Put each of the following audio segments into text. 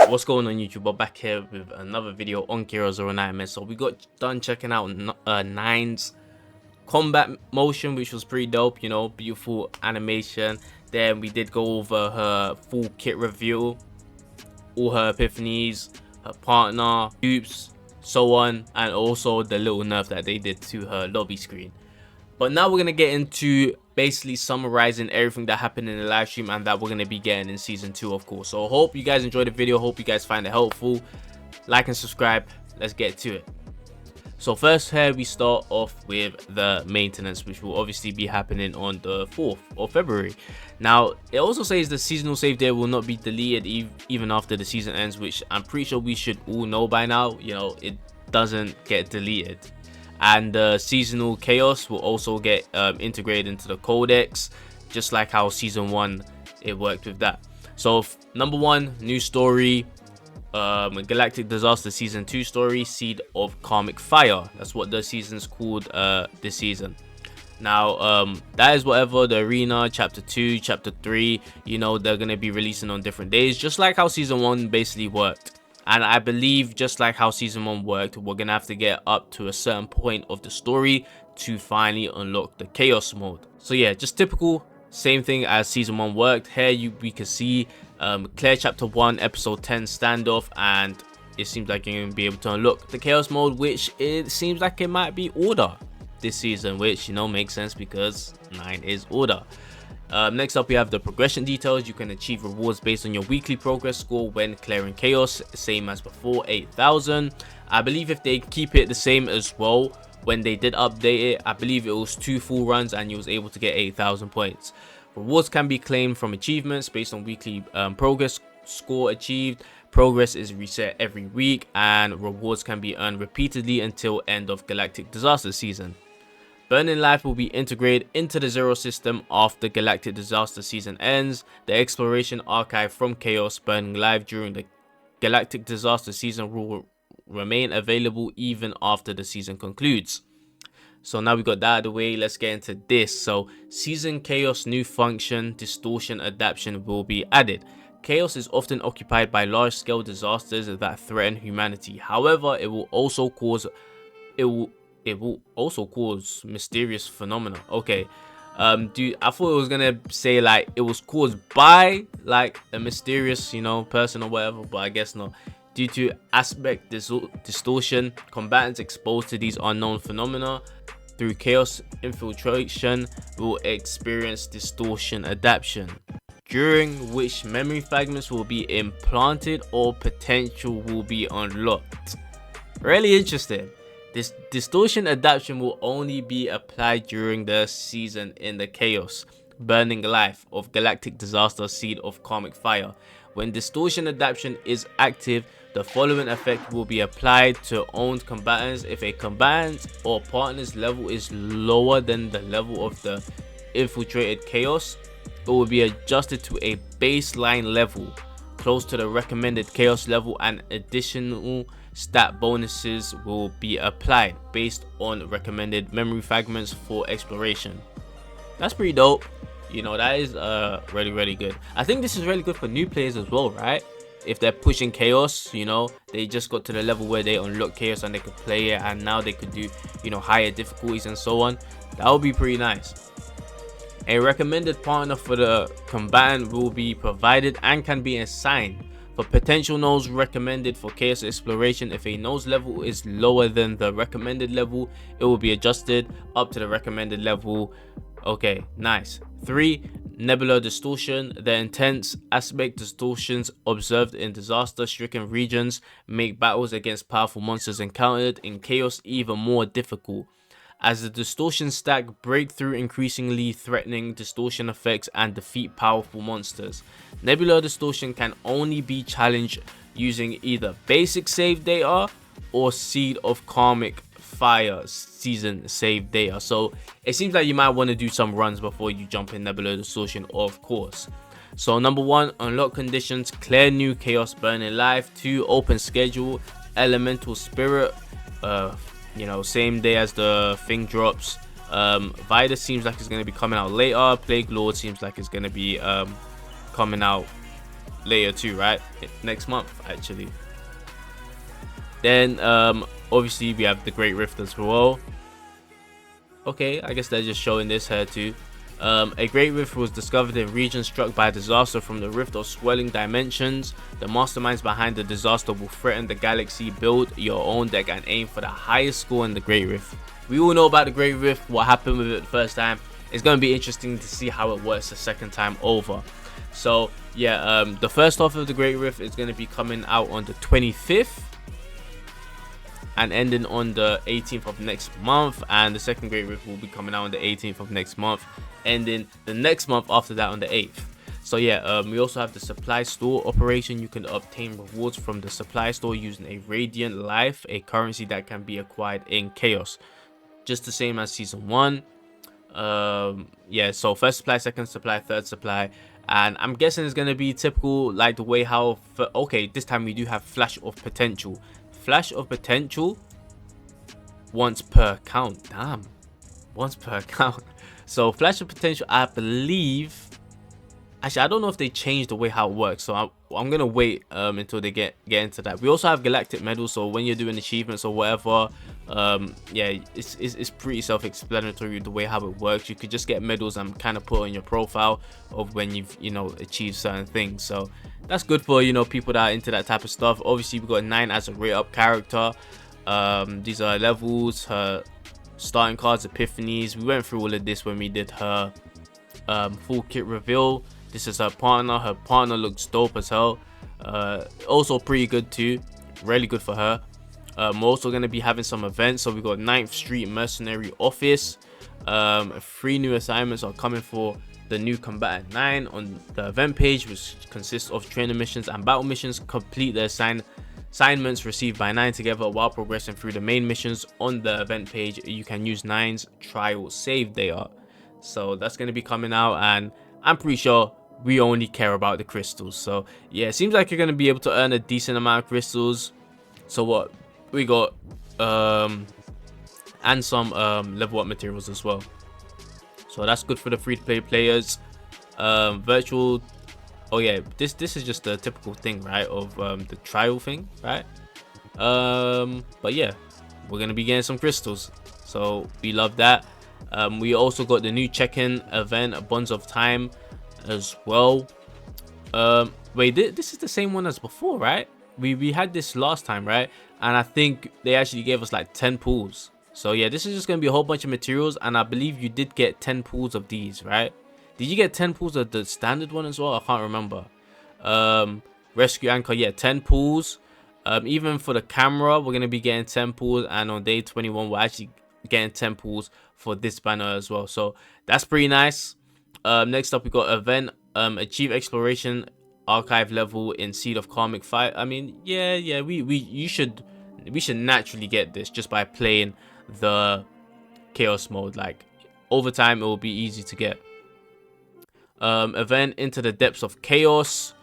What's going on YouTube? We're back here with another video on Kira 09, man. So we got done checking out Nine's combat motion, which was pretty dope, you know, beautiful animation. Then we did go over her full kit review, all her epiphanies, her partner, dupes, so on, and also the little nerf that they did to her lobby screen. But now we're going to get into basically summarizing everything that happened in the live stream and that we're going to be getting in season 2, of course. So I hope you guys enjoyed the video. Hope you guys find it helpful. Like and subscribe. Let's get to it. So first here we start off with the maintenance, which will obviously be happening on the 4th of February. Now it also says the seasonal save data will not be deleted even after the season ends, which I'm pretty sure we should all know by now. You know, it doesn't get deleted. And the seasonal chaos will also get integrated into the codex, just like how season 1 it worked with that. So number 1, new story, Galactic Disaster season 2 story, Seed of Karmic Fire. That's what the season's called this season. Now that is whatever the arena, chapter 2, chapter 3, you know, they're gonna be releasing on different days, just like how season 1 basically worked. And I believe just like how season 1 worked, we're gonna have to get up to a certain point of the story to finally unlock the chaos mode. So yeah, just typical, same thing as season 1 worked. Here we can see Claire chapter 1 episode 10 standoff, and it seems like you're gonna be able to unlock the chaos mode, which it seems like it might be Order this season, which, you know, makes sense because 9 is Order. Next up we have the progression details. You can achieve rewards based on your weekly progress score when clearing chaos, same as before, 8,000. I believe if they keep it the same as well, when they did update it, I believe it was 2 full runs and you was able to get 8,000 points. Rewards can be claimed from achievements based on weekly progress score achieved. Progress is reset every week, and rewards can be earned repeatedly until end of Galactic Disaster season. Burning Life will be integrated into the Zero system after Galactic Disaster season ends. The exploration archive from Chaos Burning Life during the Galactic Disaster season will remain available even after the season concludes. So now we got that out of the way, let's get into this. So season Chaos new function, distortion adaptation, will be added. Chaos is often occupied by large-scale disasters that threaten humanity. However, it will also cause mysterious phenomena. Okay, dude, I thought it was gonna say like it was caused by like a mysterious, you know, person or whatever, but I guess not. Due to aspect distortion, combatants exposed to these unknown phenomena through chaos infiltration will experience distortion adaptation, during which memory fragments will be implanted or potential will be unlocked. Really interesting. This distortion adaptation will only be applied during the season in the Chaos Burning Life of Galactic Disaster Seed of Karmic Fire. When distortion adaptation is active, the following effect will be applied to owned combatants. If a combatant or partner's level is lower than the level of the infiltrated chaos, it will be adjusted to a baseline level close to the recommended chaos level, and additional stat bonuses will be applied based on recommended memory fragments for exploration. That's pretty dope. You know, that is really good. I think this is really good for new players as well, right? If they're pushing chaos, you know, they just got to the level where they unlock chaos and they could play it, and now they could do, you know, higher difficulties and so on. That would be pretty nice. A recommended partner for the combatant will be provided and can be assigned. For potential nodes recommended for chaos exploration, if a node's level is lower than the recommended level, it will be adjusted up to the recommended level. Okay, nice. 3. Nebula distortion. The intense aspect distortions observed in disaster-stricken regions make battles against powerful monsters encountered in chaos even more difficult. As the distortion stack, break through increasingly threatening distortion effects and defeat powerful monsters. Nebula distortion can only be challenged using either basic save data or Seed of Karmic Fire season save data. So it seems like you might want to do some runs before you jump in Nebula distortion, of course. So number 1, unlock conditions, clear new Chaos Burning Life. 2, open schedule, Elemental Spirit, you know, same day as the thing drops. Vida seems like it's going to be coming out later. Plague Lord seems like it's going to be coming out later too, right? Next month actually. Then obviously we have the Great Rift as well. Okay, I guess they're just showing this here too. A great rift was discovered in regions struck by a disaster from the rift of swelling dimensions. The masterminds behind the disaster will threaten the galaxy. Build your own deck and aim for the highest score in the great rift. We all know about the great rift, what happened with it the first time. It's going to be interesting to see how it works the second time over. So yeah, the first half of the great rift is going to be coming out on the 25th and ending on the 18th of next month, and the second great rift will be coming out on the 18th of next month, ending the next month after that on the 8th. So yeah, we also have the supply store operation. You can obtain rewards from the supply store using a Radiant Life, a currency that can be acquired in Chaos, just the same as season 1. Yeah, so first supply, second supply, third supply, and I'm guessing it's gonna be typical like the way how okay, this time we do have Flash of Potential. Flash of Potential once per account. Damn, once per account. So Flash of Potential, I believe, actually I don't know if they changed the way how it works, so I'm gonna wait until they get into that. We also have Galactic Medals, so when you're doing achievements or whatever, yeah, it's pretty self-explanatory the way how it works. You could just get medals and kind of put on your profile of when you've, you know, achieved certain things. So that's good for, you know, people that are into that type of stuff. Obviously we got 9 as a rate up character. These are levels, her starting cards, epiphanies. We went through all of this when we did her full kit reveal. This is her partner. Her partner looks dope as hell. Also pretty good too, really good for her. We're also going to be having some events. So we got 9th Street Mercenary Office. 3 new assignments are coming for the new Combatant 9 on the event page, which consists of trainer missions and battle missions. Complete the assignments received by 9 together while progressing through the main missions. On the event page, you can use 9's trial save data. So that's going to be coming out, and I'm pretty sure we only care about the crystals. So yeah, it seems like you're going to be able to earn a decent amount of crystals. So what we got, and some level up materials as well. So that's good for the free-to-play players. Virtual, oh yeah, this is just a typical thing, right, of the trial thing, right? But yeah, we're gonna be getting some crystals, so we love that. We also got the new check-in event, Bonds of Time, as well. Wait, this is the same one as before, right? We had this last time, right? And I think they actually gave us like 10 pools. So yeah, this is just going to be a whole bunch of materials, and I believe you did get 10 pools of these, right? Did you get 10 pools of the standard one as well? I can't remember. Rescue Anchor, yeah, 10 pools. Even for the camera, we're going to be getting 10 pools, and on day 21 we're actually getting 10 pools for this banner as well. So that's pretty nice. Next up we got event, achieve exploration archive level in Seed of Karmic Fight. I mean, yeah, we should naturally get this just by playing the chaos mode. Like over time it will be easy to get. Event Into the Depths of Chaos.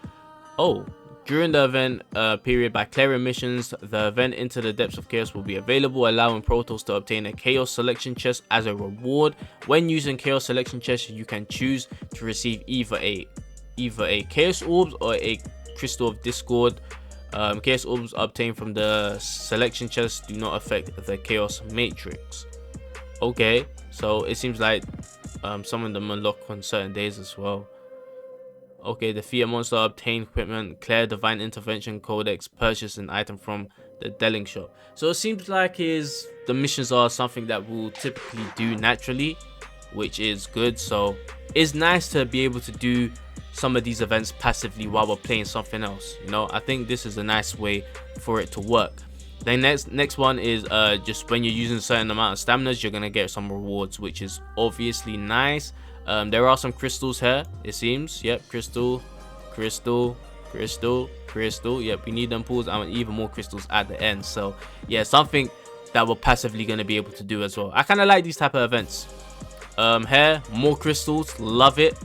Oh, during the event period, by clearing missions, the event Into the Depths of Chaos will be available, allowing Protoss to obtain a Chaos Selection Chest as a reward. When using Chaos Selection Chest, you can choose to receive either a Chaos Orbs or a Crystal of Discord. Chaos Orbs obtained from the Selection Chest do not affect the Chaos Matrix. Okay, so it seems like some of them unlock on certain days as well. Okay, defeat a monster, obtain equipment, clear Divine Intervention Codex, purchase an item from the Delling shop. So it seems like the missions are something that we'll typically do naturally, which is good. So it's nice to be able to do some of these events passively while we're playing something else. You know, I think this is a nice way for it to work. The next one is just when you're using a certain amount of stamina, you're gonna get some rewards, which is obviously nice. There are some crystals here, it seems. Yep, crystal. Yep, we need them pools and even more crystals at the end. So yeah, something that we're passively gonna be able to do as well. I kind of like these type of events. Here, more crystals, love it.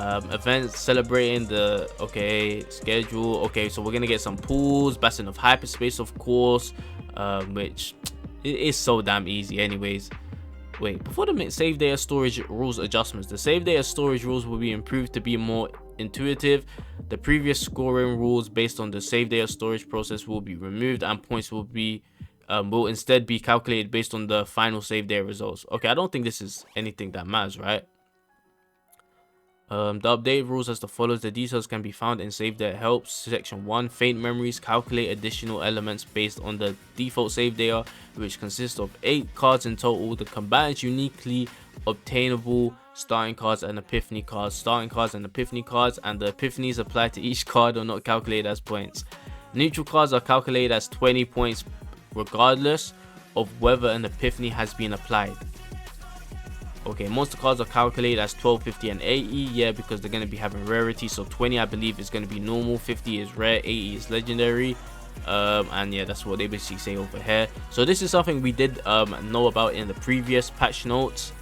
Events celebrating the schedule. Okay, so we're gonna get some pools, Bastion of Hyperspace, of course, which is so damn easy anyways. Wait, before the save data storage rules adjustments, the save data storage rules will be improved to be more intuitive. The previous scoring rules based on the save data storage process will be removed, and points will instead be calculated based on the final save data results. Okay, I don't think this is anything that matters, right? The update rules as follows. The details can be found in Save Data Helps. Section 1. Faint memories. Calculate additional elements based on the default save data, which consists of 8 cards in total. The combatants uniquely obtainable starting cards and epiphany cards. Starting cards and epiphany cards, and the epiphanies applied to each card are not calculated as points. Neutral cards are calculated as 20 points regardless of whether an epiphany has been applied. Okay, monster cards are calculated as 12, 50, and 80. Yeah, because they're going to be having rarity. So 20, I believe, is going to be normal. 50 is rare. 80 is legendary. And yeah, that's what they basically say over here. So this is something we did know about in the previous patch notes.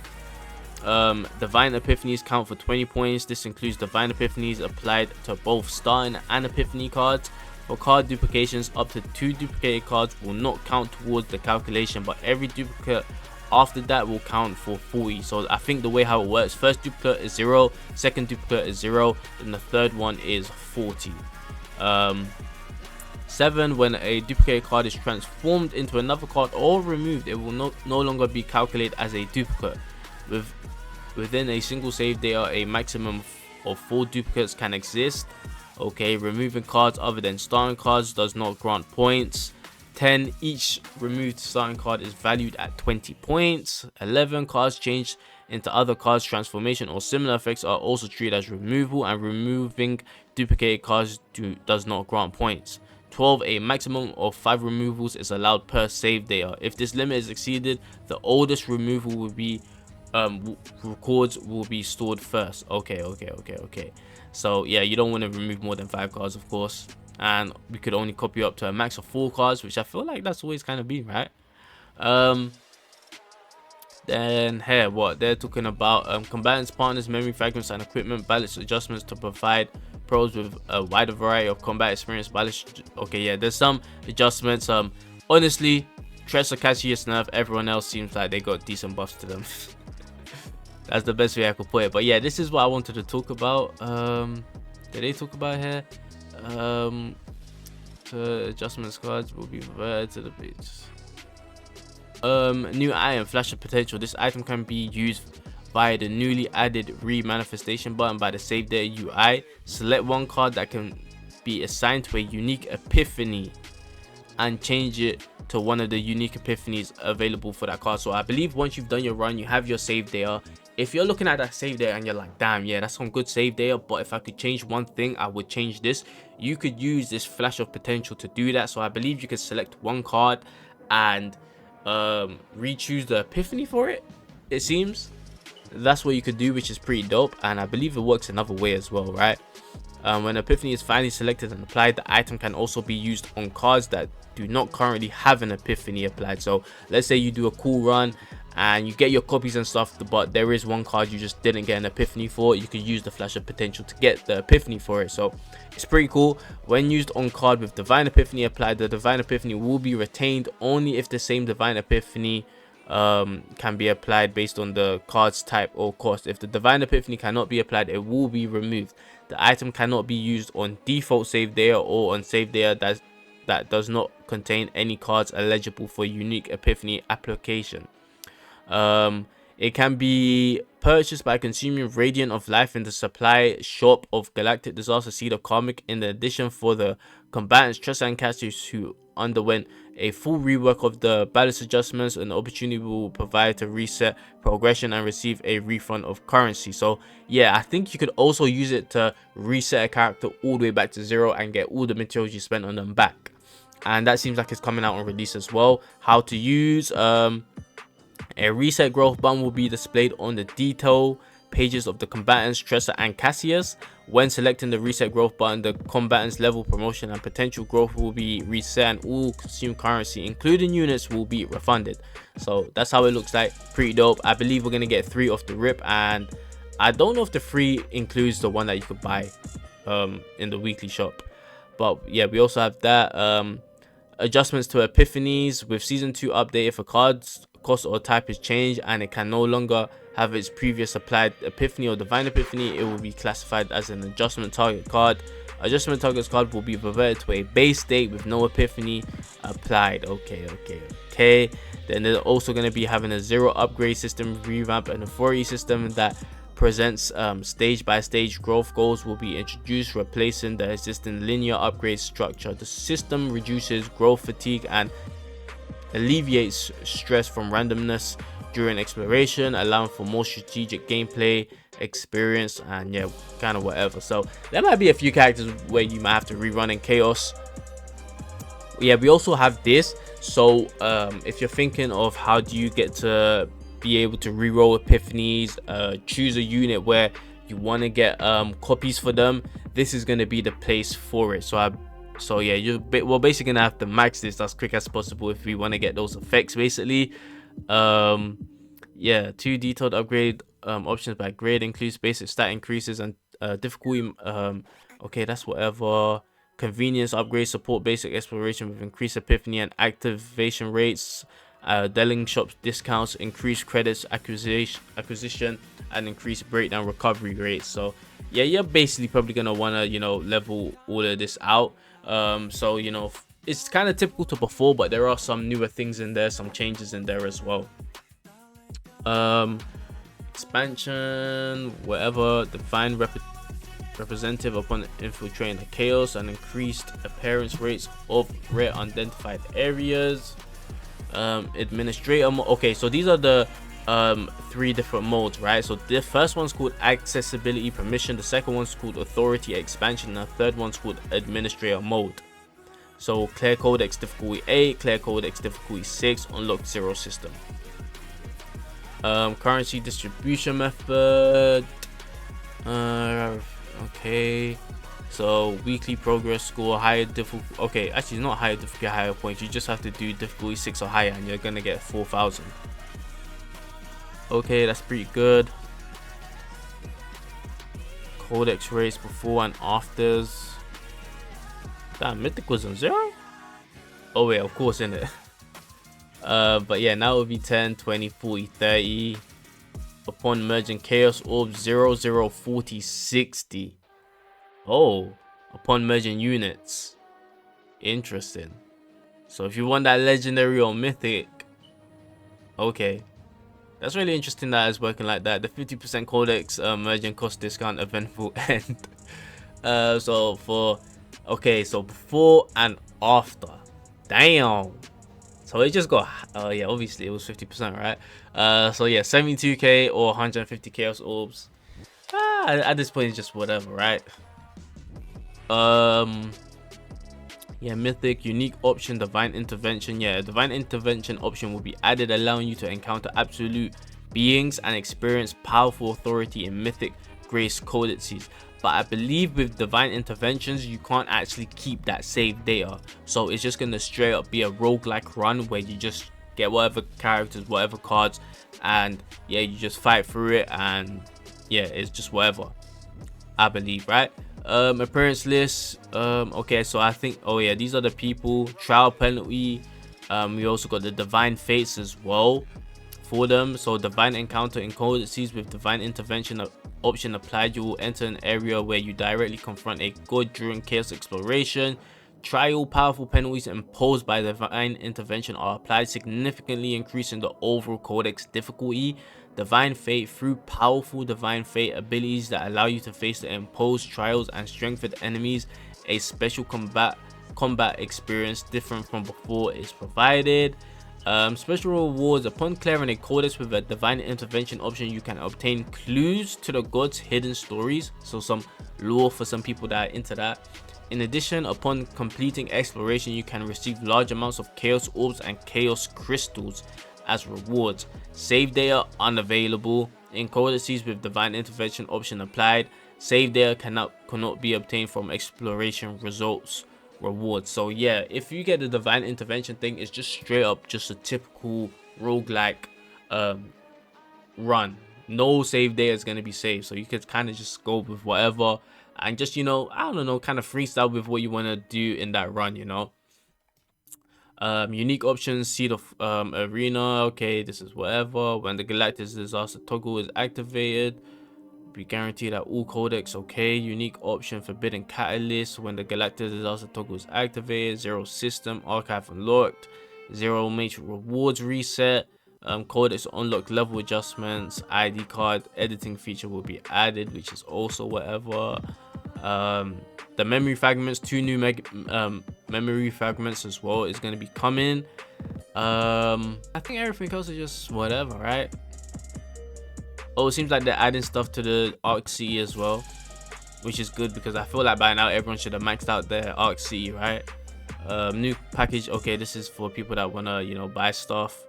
Divine Epiphanies count for 20 points. This includes Divine Epiphanies applied to both starting and Epiphany cards. For card duplications, up to 2 duplicated cards will not count towards the calculation, but every duplicate after that will count for 40. So I think the way how it works, first duplicate is 0, second duplicate is 0, and the third one is 40. 7. When a duplicated card is transformed into another card or removed, it will no longer be calculated as a duplicate. Within a single save data, a maximum of 4 duplicates can exist. Okay, removing cards other than starting cards does not grant points. 10. Each removed starting card is valued at 20 points. 11. Cards changed into other cards, transformation, or similar effects are also treated as removal, and removing duplicated cards does not grant points. 12. A maximum of 5 removals is allowed per save data. If this limit is exceeded, the oldest removal will be records will be stored first. Okay. So yeah, you don't want to remove more than 5 cards, of course. And we could only copy up to a max of 4 cards, which I feel like that's always kind of been right. Then here, what they're talking about, combatants, partners, memory fragments, and equipment balance adjustments to provide pros with a wider variety of combat experience. Balance. Okay, yeah, there's some adjustments. Honestly, Tressa, Cassius, Nerf, everyone else seems like they got decent buffs to them. That's the best way I could put it. But yeah, this is what I wanted to talk about. Did they talk about here? The adjustment cards will be reverted to the page. New item, Flash of Potential. This item can be used via the newly added re-manifestation button by the Save Data UI. Select one card that can be assigned to a unique epiphany and change it to one of the unique epiphanies available for that card. So I believe once you've done your run, you have your save data. If you're looking at that save data and you're like, damn, yeah, that's some good save data, but if I could change one thing, I would change this. You could use this Flash of Potential to do that. So I believe you could select one card and re-choose the epiphany for it. It seems that's what you could do, which is pretty dope, and I believe it works another way as well, right? When epiphany is finally selected and applied, the item can also be used on cards that do not currently have an epiphany applied. So let's say you do a cool run and you get your copies and stuff, but there is one card you just didn't get an epiphany for. You could use the Flash of Potential to get the epiphany for it. So it's pretty cool. When used on card with Divine Epiphany applied, the Divine Epiphany will be retained only if the same Divine Epiphany can be applied based on the card's type or cost. If the Divine Epiphany cannot be applied, it will be removed. The item cannot be used on default save data or on save data that does not contain any cards eligible for unique epiphany application. It can be purchased by consuming Radiant of Life in the supply shop of Galactic Disaster Seed of Karmic. In addition, for the combatants Tressa and Cassius who underwent a full rework of the balance adjustments, an opportunity will provide to reset progression and receive a refund of currency. So yeah, I think you could also use it to reset a character all the way back to 0 and get all the materials you spent on them back. And that seems like it's coming out on release as well. How to use a reset growth button will be displayed on the detail pages of the combatants Tressa and Cassius. When selecting the reset growth button, the combatants level, promotion, and potential growth will be reset, and all consumed currency, including units, will be refunded. So that's how it looks like. Pretty dope. I believe we're gonna get 3 off the rip, and I don't know if the 3 includes the one that you could buy in the weekly shop. But yeah, we also have that. Adjustments to epiphanies with season 2 update. If a card's cost or type is changed and it can no longer have its previous applied Epiphany or Divine Epiphany, it will be classified as an adjustment target card. Adjustment targets card will be reverted to a base state with no Epiphany applied. Okay. Then they're also going to be having a 0 upgrade system revamp, and authority system that presents stage by stage growth goals will be introduced, replacing the existing linear upgrade structure. The system reduces growth fatigue and alleviates stress from randomness during exploration, allowing for more strategic gameplay experience, and yeah, kind of whatever. So there might be a few characters where you might have to rerun in Chaos. Yeah, we also have this. So if you're thinking of how do you get to be able to reroll epiphanies, choose a unit where you want to get copies for them, this is going to be the place for it. So yeah, we're basically gonna have to max this as quick as possible if we want to get those effects basically. Yeah, 2 detailed upgrade options by grade includes basic stat increases and difficulty. Okay, that's whatever. Convenience upgrade support basic exploration with increased epiphany and activation rates. Dealing shops discounts, increased credits acquisition, and increased breakdown recovery rates. So yeah, you're basically probably gonna wanna level all of this out. So it's kind of typical to before, but there are some newer things in there, some changes in there as well. Expansion, whatever, divine representative upon infiltrating the chaos, and increased appearance rates of rare unidentified areas. Administrator mode. Okay, so these are the 3 different modes, right? So the first one's called accessibility permission, the second one's called authority expansion, and the third one's called administrator mode. So clear codex difficulty 8, clear codex difficulty 6, unlock 0 system. Currency distribution method. Okay, so weekly progress score, higher difficulty. Okay, actually not higher difficulty, higher points. You just have to do difficulty 6 or higher and you're gonna get 4,000. Okay, that's pretty good. Codex rates before and afters. Damn, mythic was on 0. Oh yeah, of course, in it. But yeah, now it would be 10, 20, 40, 30. Upon merging chaos orbs, 0, 0, 40, 60. Oh, upon merging units. Interesting. So if you want that legendary or mythic, okay, that's really interesting that it's working like that. The 50% codex merging cost discount event will end. So before and after. Damn. So it just got, yeah, obviously it was 50%, right? So yeah, 72k or 150 chaos orbs. At this point it's just whatever, right? Yeah, mythic unique option, divine intervention. Yeah, divine intervention option will be added, allowing you to encounter absolute beings and experience powerful authority in mythic grace codices. But I believe with divine interventions you can't actually keep that save data, so it's just gonna straight up be a roguelike run where you just get whatever characters, whatever cards, and yeah, you just fight through it, and yeah, it's just whatever, I believe, right? Appearance list. Okay, so I think, oh yeah, these are the people. Trial penalty. We also got the divine fates as well for them. So divine encounter in codices with divine intervention option applied, you will enter an area where you directly confront a god during chaos exploration. Trial powerful penalties imposed by divine intervention are applied, significantly increasing the overall codex difficulty. Divine fate, through powerful divine fate abilities that allow you to face the imposed trials and strengthen enemies, a special combat experience different from before is provided. Special rewards. Upon clearing a codex with a divine intervention option, you can obtain clues to the gods' hidden stories, so some lore for some people that are into that. In addition, upon completing exploration, you can receive large amounts of chaos orbs and chaos crystals as rewards. Save data unavailable in codices with divine intervention option applied. Save data cannot be obtained from exploration results rewards. So yeah, if you get the divine intervention thing, it's just straight up just a typical roguelike run. No save data is going to be saved, so you could kind of just go with whatever and just, I don't know, kind of freestyle with what you want to do in that run, Unique options, Seed of Arena. Okay, this is whatever. When the Galactus Disaster toggle is activated, be guaranteed that all codecs. Okay, unique option, Forbidden Catalyst. When the Galactus Disaster toggle is activated, Zero System Archive unlocked, Zero Major Rewards reset. Codecs unlock level adjustments, ID card editing feature will be added, which is also whatever. The memory fragments, 2 new memory fragments as well is going to be coming. I think everything else is just whatever, right? Oh, it seems like they're adding stuff to the Arc City as well, which is good because I feel like by now everyone should have maxed out their Arc City, right? New package. Okay, this is for people that wanna, you know, buy stuff.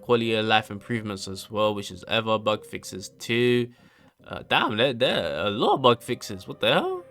Quality of life improvements as well, which is ever. Bug fixes too. Damn, there are a lot of bug fixes. What the hell?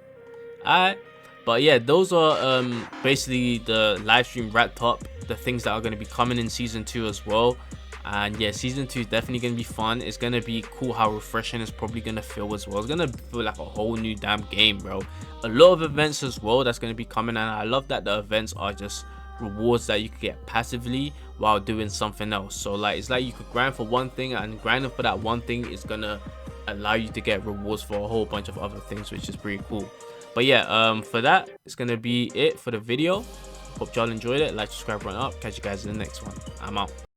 Alright, but yeah, those are basically the live stream wrapped up. The things that are going to be coming in season 2 as well. And yeah, season 2 is definitely going to be fun. It's going to be cool how refreshing it's probably going to feel as well. It's going to feel like a whole new damn game, bro. A lot of events as well that's going to be coming, and I love that the events are just rewards that you could get passively while doing something else. So like, it's like you could grind for one thing, and grinding for that one thing is going to allow you to get rewards for a whole bunch of other things, which is pretty cool. But yeah, for that, it's gonna be it for the video. Hope y'all enjoyed it. Like, subscribe, run up. Catch you guys in the next one. I'm out.